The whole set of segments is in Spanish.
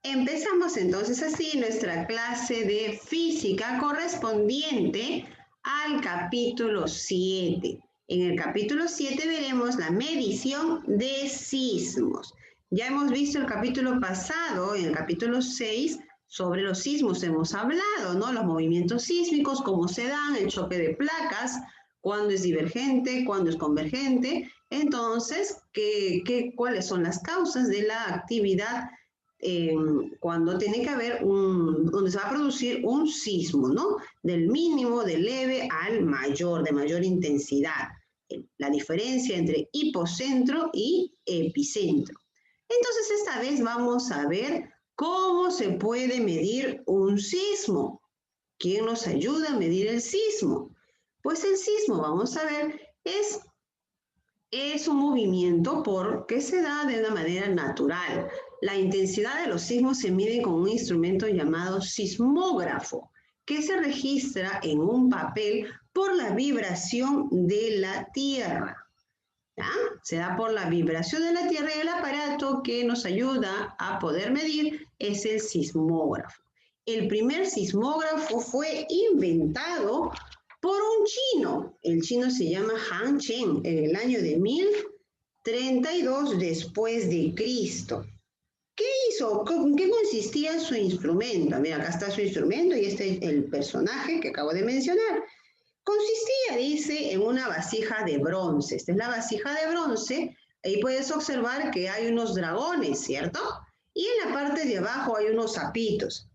Empezamos entonces así nuestra clase de física correspondiente al capítulo 7. En el capítulo 7 veremos la medición de sismos. Ya hemos visto el capítulo pasado, en el capítulo 6, sobre los sismos hemos hablado, ¿no? Los movimientos sísmicos, cómo se dan, el choque de placas, cuándo es divergente, cuándo es convergente. Entonces, ¿cuáles son las causas de la actividad cuando tiene que haber donde se va a producir un sismo, ¿no? Del mínimo, del leve al mayor, de mayor intensidad. La diferencia entre hipocentro y epicentro. Entonces, esta vez vamos a ver cómo se puede medir un sismo. ¿Quién nos ayuda a medir el sismo? Pues el sismo, vamos a ver, es un movimiento que se da de una manera natural. La intensidad de los sismos se mide con un instrumento llamado sismógrafo, que se registra en un papel por la vibración de la Tierra. ¿Ya? Se da por la vibración de la Tierra y el aparato que nos ayuda a poder medir es el sismógrafo. El primer sismógrafo fue inventado por un chino. El chino se llama Han Chen en el año de 1032 después de Cristo. ¿Qué hizo? ¿En qué consistía su instrumento? Mira, acá está su instrumento y este es el personaje que acabo de mencionar. Consistía, dice, en una vasija de bronce. Esta es la vasija de bronce. Ahí puedes observar que hay unos dragones, ¿cierto? Y en la parte de abajo hay unos sapitos.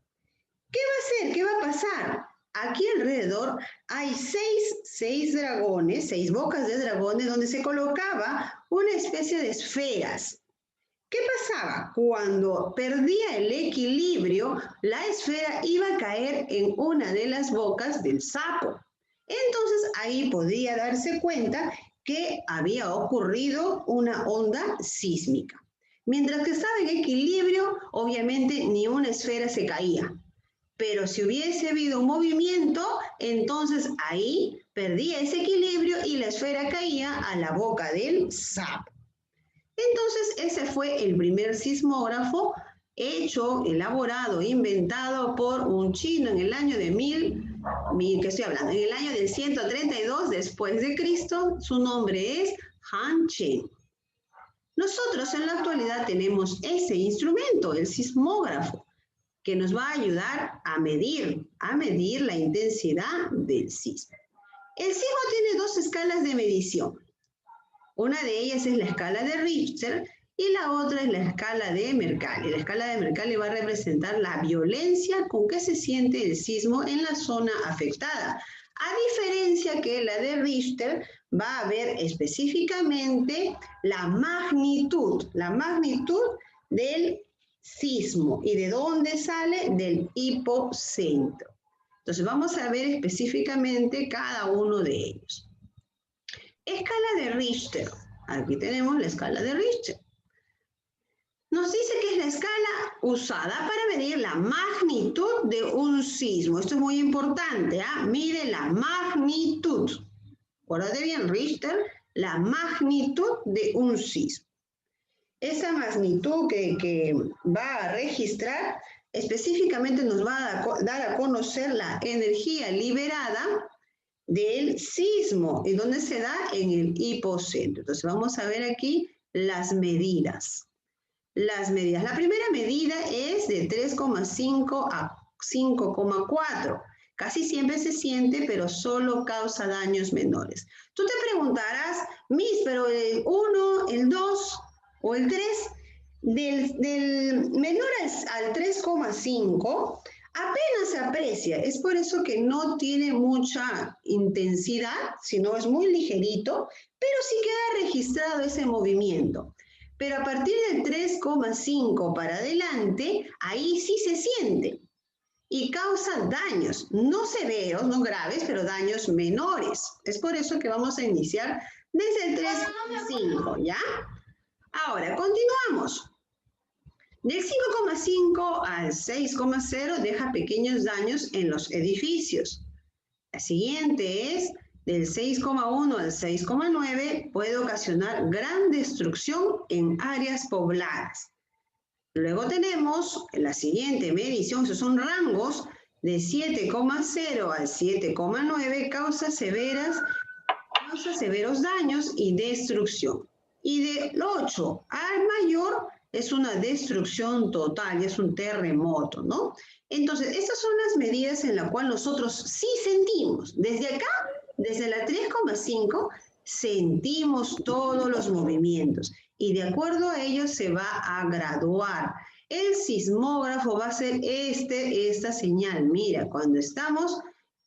¿Qué va a hacer? ¿Qué va a pasar? Aquí alrededor hay seis dragones, 6 bocas de dragones, donde se colocaba una especie de esferas. ¿Qué pasaba? Cuando perdía el equilibrio, la esfera iba a caer en una de las bocas del sapo. Entonces ahí podía darse cuenta que había ocurrido una onda sísmica. Mientras que estaba en equilibrio, obviamente ni una esfera se caía. Pero si hubiese habido un movimiento, entonces ahí perdía ese equilibrio y la esfera caía a la boca del sapo. Entonces ese fue el primer sismógrafo hecho, elaborado, inventado por un chino en el año de en el año del 132 después de Cristo. Su nombre es Han Chen. Nosotros en la actualidad tenemos ese instrumento, el sismógrafo, que nos va a ayudar a medir la intensidad del sismo. El sismo tiene 2 escalas de medición. Una de ellas es la escala de Richter y la otra es la escala de Mercalli. La escala de Mercalli va a representar la violencia con que se siente el sismo en la zona afectada. A diferencia que la de Richter va a ver específicamente la magnitud del sismo. ¿Y de dónde sale? Del hipocentro. Entonces vamos a ver específicamente cada uno de ellos. Escala de Richter. Aquí tenemos la escala de Richter. Nos dice que es la escala usada para medir la magnitud de un sismo. Esto es muy importante, ¿ah? Mide la magnitud. Acuérdate bien, Richter, la magnitud de un sismo. Esa magnitud que va a registrar específicamente nos va a dar a conocer la energía liberada del sismo. ¿Y dónde se da? En el hipocentro. Entonces vamos a ver aquí las medidas. La primera medida es de 3,5 a 5,4. Casi siempre se siente, pero solo causa daños menores. Tú te preguntarás, Miss, pero el 1, el 2 o el 3, del menor al 3,5, apenas se aprecia. Es por eso que no tiene mucha intensidad, sino es muy ligerito, pero sí queda registrado ese movimiento. Pero a partir del 3,5 para adelante, ahí sí se siente y causa daños, no severos, no graves, pero daños menores. Es por eso que vamos a iniciar desde el 3,5, ¿ya? Ahora, continuamos. Del 5,5 al 6,0 deja pequeños daños en los edificios. La siguiente es del 6,1 al 6,9 puede ocasionar gran destrucción en áreas pobladas. Luego tenemos la siguiente medición, esos son rangos de 7,0 al 7,9, causas severos daños y destrucción. Y del 8 al mayor es una destrucción total, y es un terremoto, ¿no? Entonces, estas son las medidas en las cuales nosotros sí sentimos. Desde acá, desde la 3,5, sentimos todos los movimientos y de acuerdo a ello se va a graduar. El sismógrafo va a ser esta señal. Mira, cuando estamos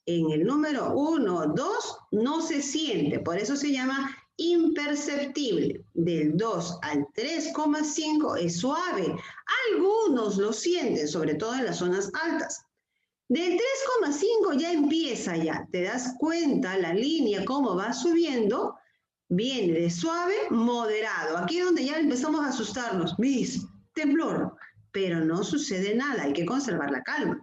en el número 1 o 2, no se siente, por eso se llama imperceptible. Del 2 al 3,5 es suave. Algunos lo sienten, sobre todo en las zonas altas. Del 3,5 ya empieza ya, te das cuenta la línea cómo va subiendo, viene de suave, moderado. Aquí es donde ya empezamos a asustarnos. Miss, temblor, pero no sucede nada, hay que conservar la calma.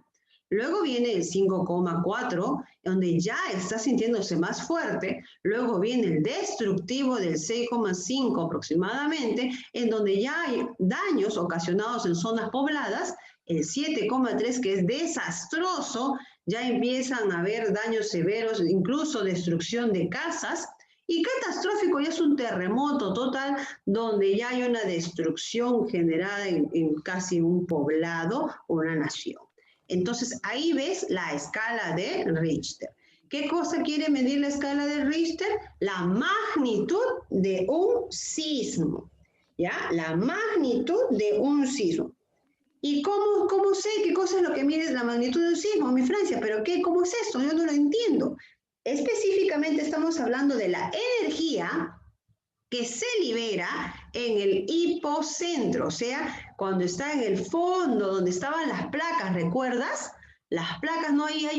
Luego viene el 5,4, donde ya está sintiéndose más fuerte. Luego viene el destructivo del 6,5 aproximadamente, en donde ya hay daños ocasionados en zonas pobladas. El 7,3, que es desastroso, ya empiezan a haber daños severos, incluso destrucción de casas. Y catastrófico ya es un terremoto total, donde ya hay una destrucción generada en casi un poblado o una nación. Entonces, ahí ves la escala de Richter. ¿Qué cosa quiere medir la escala de Richter? La magnitud de un sismo, ¿ya? La magnitud de un sismo. ¿Y cómo sé qué cosa es lo que mide la magnitud de un sismo, mi Francia? ¿Pero qué? ¿Cómo es esto? Yo no lo entiendo. Específicamente estamos hablando de la energía que se libera en el hipocentro, o sea, cuando está en el fondo donde estaban las placas, ¿recuerdas? Las placas no hay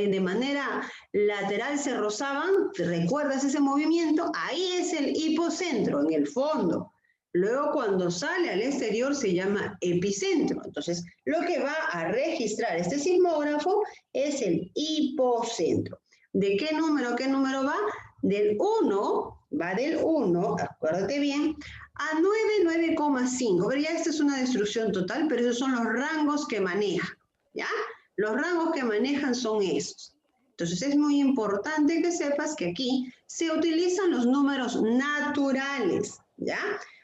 de manera lateral se rozaban, ¿recuerdas ese movimiento? Ahí es el hipocentro, en el fondo. Luego cuando sale al exterior se llama epicentro. Entonces, lo que va a registrar este sismógrafo es el hipocentro. ¿De qué número va? Del 1, va del 1, acuérdate bien, a 9,5. Pero ya esta es una destrucción total, pero esos son los rangos que maneja, ¿ya? Los rangos que manejan son esos. Entonces es muy importante que sepas que aquí se utilizan los números naturales, ¿ya?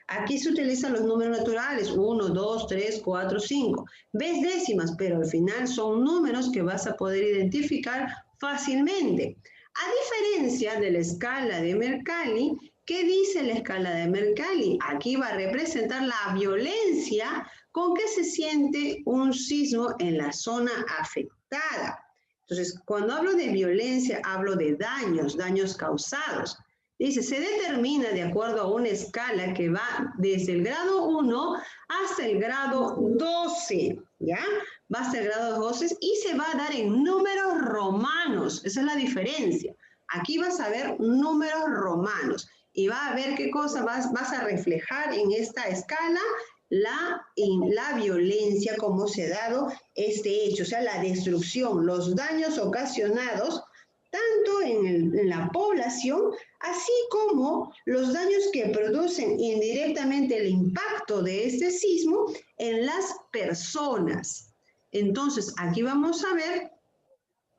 Aquí se utilizan los números naturales, 1, 2, 3, 4, 5. Ves décimas, pero al final son números que vas a poder identificar fácilmente. A diferencia de la escala de Mercalli, ¿qué dice la escala de Mercalli? Aquí va a representar la violencia con que se siente un sismo en la zona afectada. Entonces, cuando hablo de violencia, hablo de daños causados. Dice, se determina de acuerdo a una escala que va desde el grado 1 hasta el grado 12, ¿ya? Va hasta el grado 12 y se va a dar en números romanos. Esa es la diferencia. Aquí vas a ver números romanos y va a ver qué cosa vas a reflejar en esta escala la violencia, cómo se ha dado este hecho, o sea, la destrucción, los daños ocasionados tanto en la población, así como los daños que producen indirectamente el impacto de este sismo en las personas. Entonces, aquí vamos a ver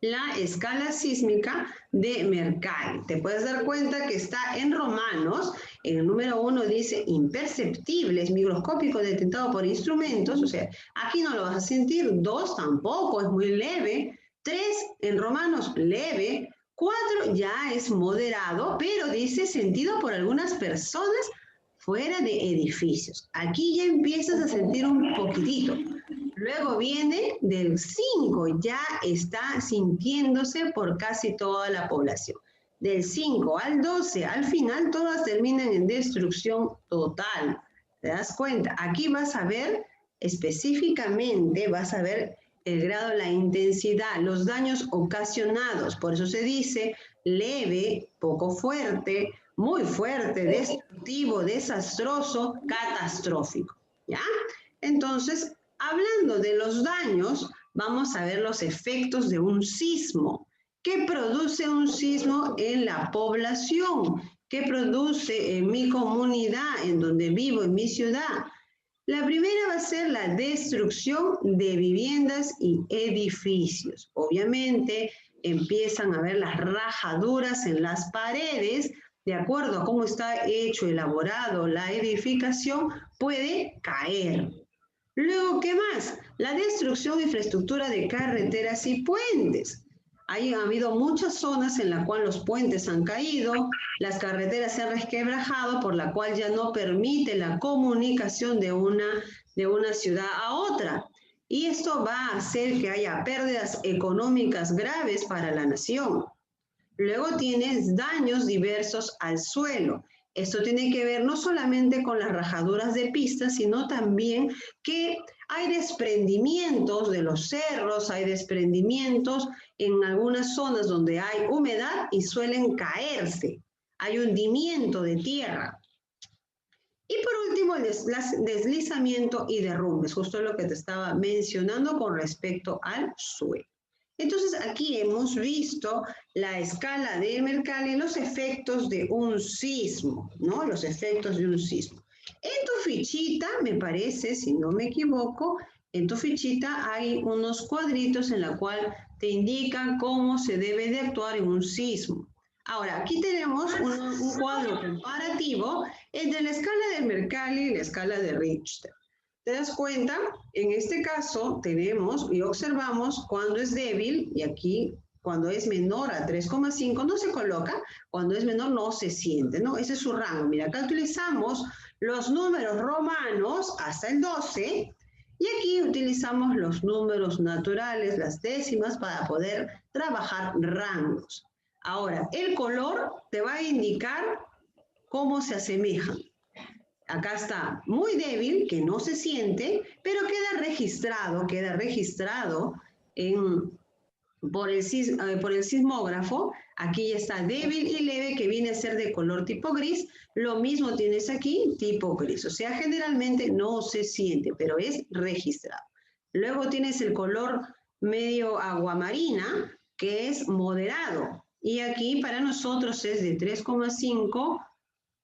la escala sísmica de Mercalli. Te puedes dar cuenta que está en romanos. En el número 1 dice imperceptibles, microscópico detectado por instrumentos. O sea, aquí no lo vas a sentir. 2 tampoco, es muy leve. 3 en romanos, leve. 4 ya es moderado, pero dice sentido por algunas personas fuera de edificios. Aquí ya empiezas a sentir un poquitito. Luego viene del 5, ya está sintiéndose por casi toda la población. Del 5 al 12, al final, todas terminan en destrucción total. ¿Te das cuenta? Aquí vas a ver específicamente, vas a ver el grado, la intensidad, los daños ocasionados. Por eso se dice leve, poco fuerte, muy fuerte, destructivo, desastroso, catastrófico. ¿Ya? Entonces, hablando de los daños, vamos a ver los efectos de un sismo. ¿Qué produce un sismo en la población? ¿Qué produce en mi comunidad, en donde vivo, en mi ciudad? La primera va a ser la destrucción de viviendas y edificios. Obviamente empiezan a haber las rajaduras en las paredes, de acuerdo a cómo está hecho, elaborado la edificación, puede caer. Luego, ¿qué más? La destrucción de infraestructura de carreteras y puentes. Ha habido muchas zonas en las cuales los puentes han caído, las carreteras se han resquebrajado, por la cual ya no permite la comunicación de una ciudad a otra. Y esto va a hacer que haya pérdidas económicas graves para la nación. Luego tienes daños diversos al suelo. Esto tiene que ver no solamente con las rajaduras de pistas, sino también que hay desprendimientos de los cerros, hay desprendimientos en algunas zonas donde hay humedad y suelen caerse. Hay hundimiento de tierra. Y por último, el deslizamiento y derrumbes, justo lo que te estaba mencionando con respecto al suelo. Entonces, aquí hemos visto la escala de Mercalli y los efectos de un sismo, ¿no? Los efectos de un sismo. En tu fichita, me parece, si no me equivoco, en tu fichita hay unos cuadritos en la cual te indican cómo se debe de actuar en un sismo. Ahora, aquí tenemos un cuadro comparativo entre la escala de Mercalli y la escala de Richter. ¿Te das cuenta? En este caso tenemos y observamos cuando es débil, y aquí cuando es menor a 3,5 no se coloca, cuando es menor no se siente, ¿no? Ese es su rango. Mira, acá utilizamos los números romanos hasta el 12, y aquí utilizamos los números naturales, las décimas, para poder trabajar rangos. Ahora, el color te va a indicar cómo se asemejan. Acá está muy débil, que no se siente, pero queda registrado por el sismógrafo. Aquí ya está débil y leve, que viene a ser de color tipo gris. Lo mismo tienes aquí, tipo gris. O sea, generalmente no se siente, pero es registrado. Luego tienes el color medio aguamarina, que es moderado. Y aquí para nosotros es de 3,5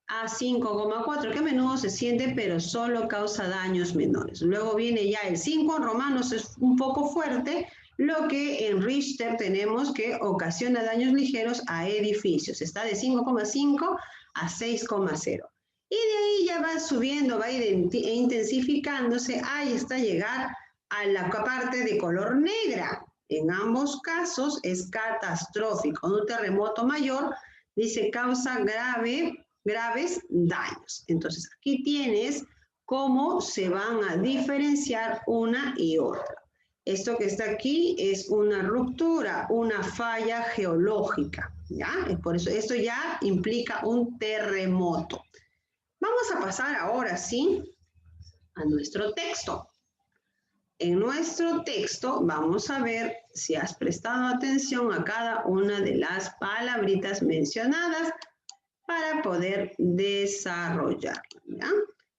a 5,4, que a menudo se siente, pero solo causa daños menores. Luego viene ya el 5, en romanos es un poco fuerte, lo que en Richter tenemos que ocasiona daños ligeros a edificios. Está de 5,5 a 6,0. Y de ahí ya va subiendo, va intensificándose hasta llegar a la parte de color negra. En ambos casos es catastrófico. Un terremoto mayor, dice, causa graves daños. Entonces, aquí tienes cómo se van a diferenciar una y otra. Esto que está aquí es una ruptura, una falla geológica, ¿ya? Por eso esto ya implica un terremoto. Vamos a pasar ahora sí a nuestro texto. En nuestro texto vamos a ver si has prestado atención a cada una de las palabritas mencionadas para poder desarrollar, ¿ya?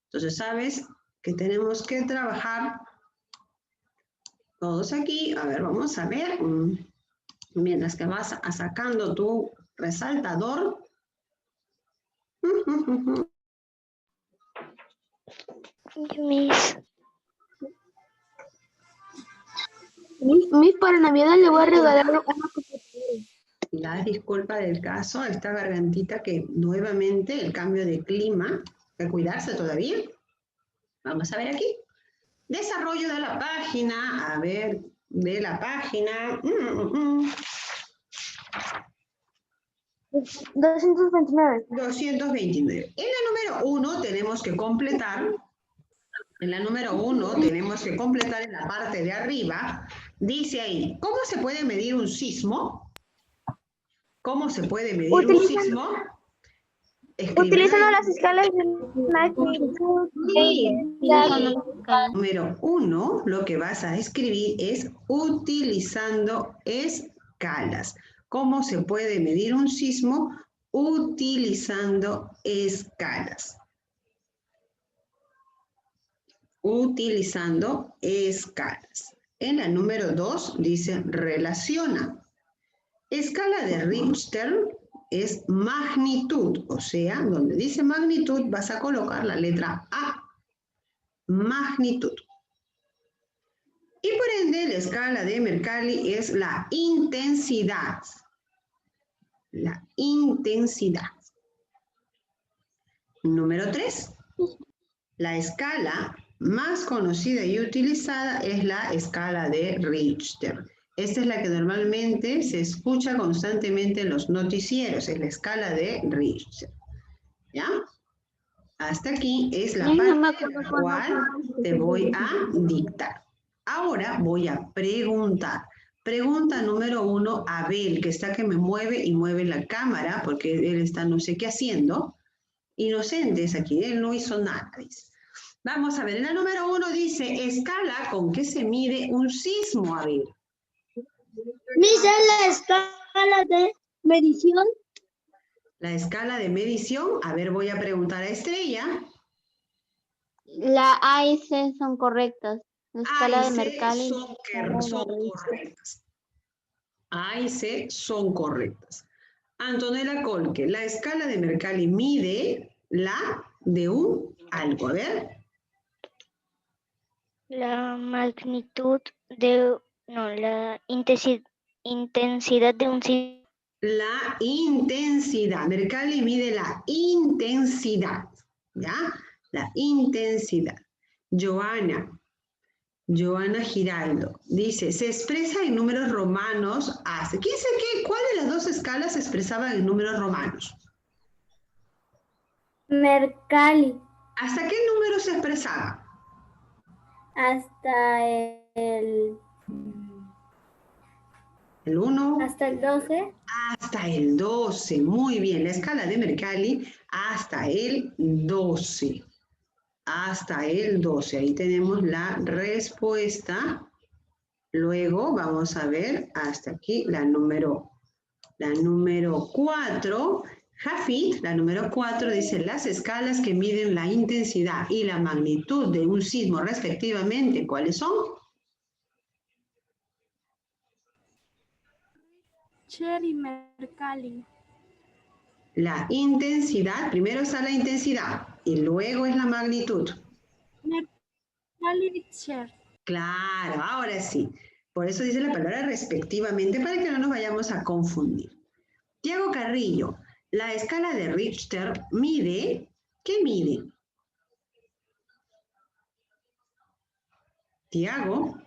Entonces, sabes que tenemos que trabajar todos aquí. A ver, vamos a ver. Mientras que vas sacando tu resaltador. Miss, para Navidad le voy a regalar una computadora. La disculpa del caso, esta gargantita que nuevamente el cambio de clima, hay que cuidarse todavía. Vamos a ver aquí. Desarrollo de la página, a ver, de la página. 229. 229. En la número 1 tenemos que completar. En la número 1 tenemos que completar en la parte de arriba. Dice ahí, ¿cómo se puede medir un sismo? ¿Cómo se puede medir un sismo? Utilizando las escalas de magnitud. Número 1, lo que vas a escribir es utilizando escalas. ¿Cómo se puede medir un sismo? Utilizando escalas. Utilizando escalas. En la número 2 dice relaciona. Escala de Richter es magnitud, o sea, donde dice magnitud vas a colocar la letra A. magnitud. Y por ende, la escala de Mercalli es la intensidad. La intensidad. Número 3. La escala más conocida y utilizada es la escala de Richter. Esta es la que normalmente se escucha constantemente en los noticieros, es la escala de Richter. ¿Ya? Hasta aquí es la parte en la cual te voy a dictar. Ahora voy a preguntar. Pregunta número 1, Abel, que está que me mueve y mueve la cámara, porque él está no sé qué haciendo. Inocentes aquí, él no hizo nada, dice. Vamos a ver, la número 1 dice, escala con que se mide un sismo, Abel. Dice la escala de medición. La escala de medición, a ver, voy a preguntar a Estrella. La A y C son correctas. La escala de A y C Mercalli. son correctas. A y C son correctas. Antonella Colque, la escala de Mercalli mide la de un algo. A ver. La magnitud de, no, la intensidad de un sismo. La intensidad. Mercalli mide la intensidad. ¿Ya? La intensidad. Joana Giraldo dice, se expresa en números romanos hasta. ¿Quién sabe qué? ¿Cuál de las dos escalas se expresaban en números romanos? Mercalli. ¿Hasta qué número se expresaba? Hasta el... ¿El 1? Hasta el 12. Hasta el 12. Muy bien. La escala de Mercalli hasta el 12. Hasta el 12. Ahí tenemos la respuesta. Luego vamos a ver hasta aquí la número 4. Jafit, la número 4, dice las escalas que miden la intensidad y la magnitud de un sismo respectivamente. ¿Cuáles son? Richter y Mercalli. La intensidad, primero está la intensidad y luego es la magnitud. Mercalli, Richter. Claro, ahora sí. Por eso dice la palabra respectivamente para que no nos vayamos a confundir. Tiago Carrillo, la escala de Richter mide, ¿qué mide? Tiago.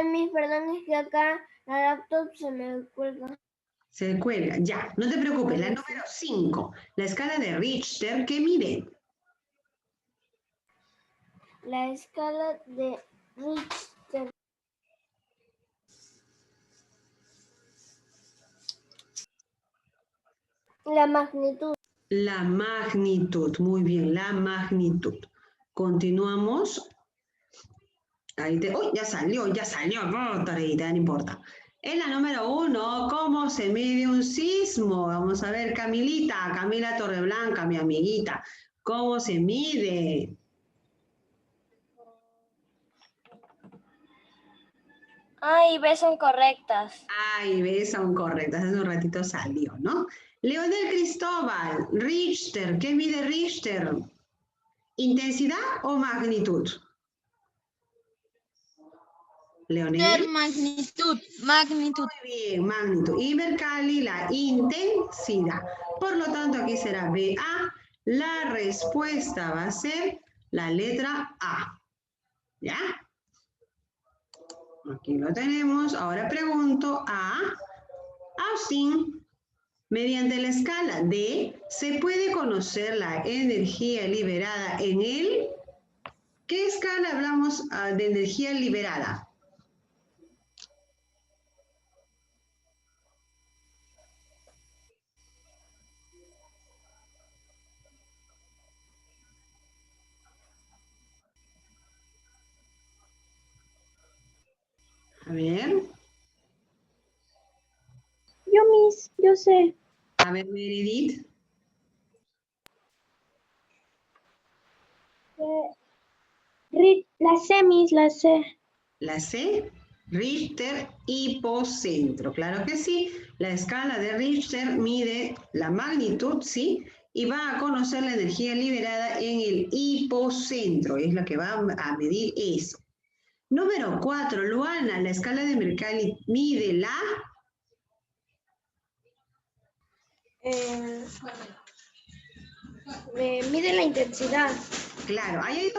Mis perdón, es que acá la laptop se me cuelga. Se cuelga, ya, no te preocupes. La número 5, la escala de Richter, ¿qué mide? La escala de Richter. La magnitud. La magnitud, muy bien, la magnitud. Continuamos. Ahí te, ¡oh! Ya salió, no, Tareita, no importa. En la número 1, ¿cómo se mide un sismo? Vamos a ver, Camila Torreblanca, mi amiguita. ¿Cómo se mide? A y B son correctas. A y B son correctas. Hace un ratito salió, ¿no? Leonel Cristóbal, Richter. ¿Qué mide Richter? ¿Intensidad o magnitud? Leonel. Magnitud. Muy bien, magnitud. Y Mercalli, la intensidad. Por lo tanto, aquí será BA. La respuesta va a ser la letra A. ¿Ya? Aquí lo tenemos. Ahora pregunto a Austin. Mediante la escala D, ¿se puede conocer la energía liberada en el? ¿Qué escala hablamos de energía liberada? A ver. Yo sé. A ver, Meredith. La C. La C, Richter hipocentro. Claro que sí. La escala de Richter mide la magnitud, ¿sí? y va a conocer la energía liberada en el hipocentro. Es la que va a medir eso. Número 4, Luana, la escala de Mercalli mide la... Mide la intensidad. Claro, ahí hay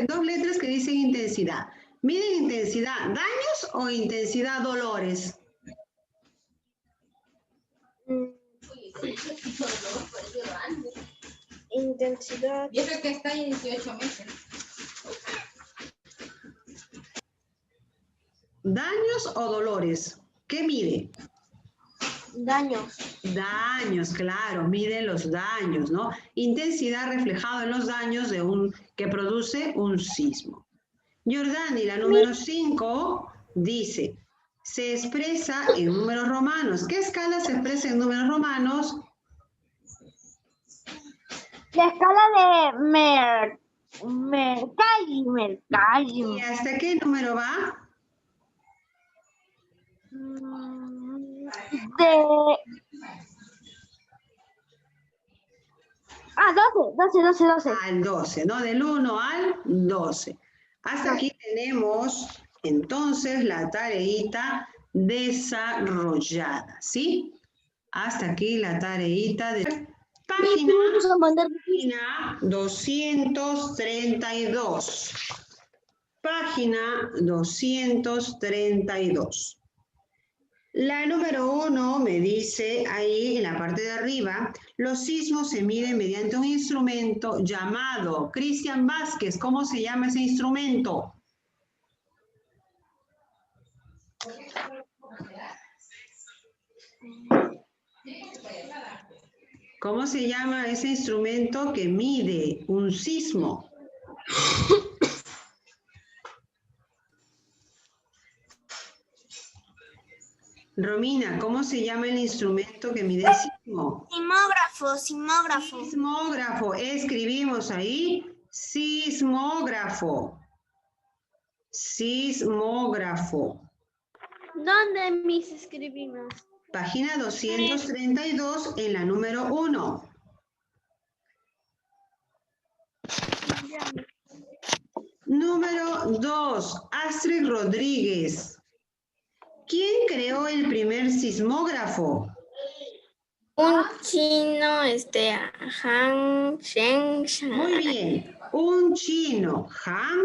dos letras que dicen intensidad. ¿Miden intensidad daños o intensidad dolores? Intensidad. Y eso que está en 18 meses. ¿Daños o dolores? ¿Qué mide? Daños. Daños, claro, mide los daños, ¿no? Intensidad reflejada en los daños que produce un sismo. Jordani, la número 5, dice, se expresa en números romanos. ¿Qué escala se expresa en números romanos? La escala de Mercalli. ¿Y hasta qué número va? Ah, 12. Al 12, ¿no? Del 1 al 12. Hasta aquí tenemos entonces la tareita desarrollada, ¿sí? Hasta aquí la tareita de página 232. Página 232. La número 1 me dice ahí en la parte de arriba, los sismos se miden mediante un instrumento llamado, Cristian Vázquez, ¿cómo se llama ese instrumento? ¿Cómo se llama ese instrumento que mide un sismo? Romina, ¿cómo se llama el instrumento que mide el sismo? Sismógrafo. Sismógrafo. Escribimos ahí sismógrafo. Sismógrafo. ¿Dónde mis escribimos? Página 232 en la número 1. Número 2, Astrid Rodríguez. ¿Quién creó el primer sismógrafo? Un chino, Han Shen. Muy bien, un chino, Han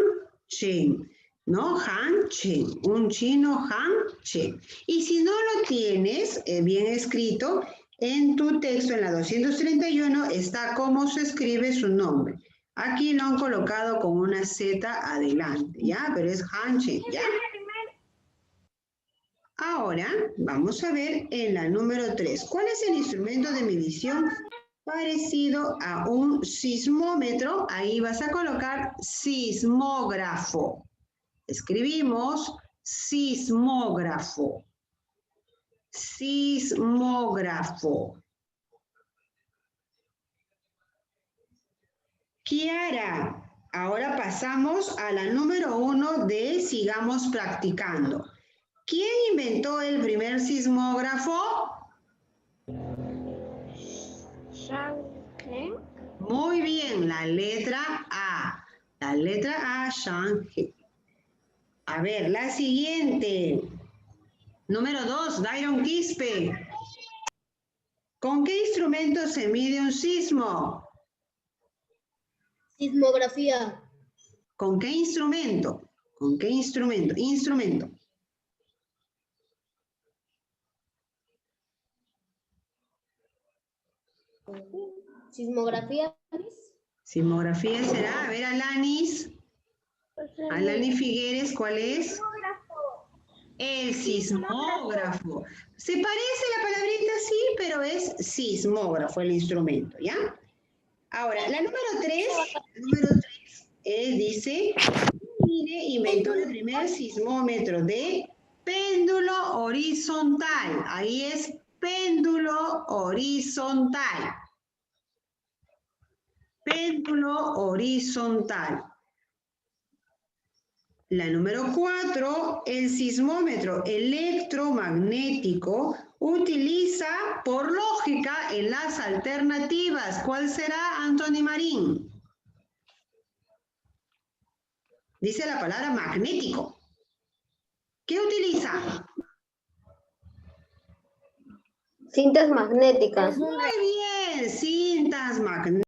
Chen, ¿no? Han Chen, un chino, Han Chen. Y si no lo tienes bien escrito, en tu texto, en la 231, está cómo se escribe su nombre. Aquí lo han colocado con una Z adelante, ¿ya? Pero es Han Chen, ¿ya? Ahora vamos a ver en la número 3. ¿Cuál es el instrumento de medición parecido a un sismómetro? Ahí vas a colocar sismógrafo. Escribimos sismógrafo. Sismógrafo. Kiara, ahora pasamos a la número 1 de sigamos practicando. ¿Quién inventó el primer sismógrafo? Muy bien, la letra A. La letra A, Shang He. A ver, la siguiente. Número 2, Dairon Quispe. ¿Con qué instrumento se mide un sismo? Sismografía. ¿Con qué instrumento? ¿Con qué instrumento? Instrumento. Sismografía. Sismografía será, a ver, Alanis. Alanis Figueres, ¿cuál es? El sismógrafo. Se parece la palabrita, sí, pero es sismógrafo el instrumento, ¿ya? Ahora, la número 3 dice, mire, inventó el primer sismómetro de péndulo horizontal. Ahí es péndulo horizontal. Péndulo horizontal. La número 4, el sismómetro electromagnético utiliza por lógica en las alternativas. ¿Cuál será, Anthony Marín? Dice la palabra magnético. ¿Qué utiliza? Cintas magnéticas. Muy bien, cintas magnéticas.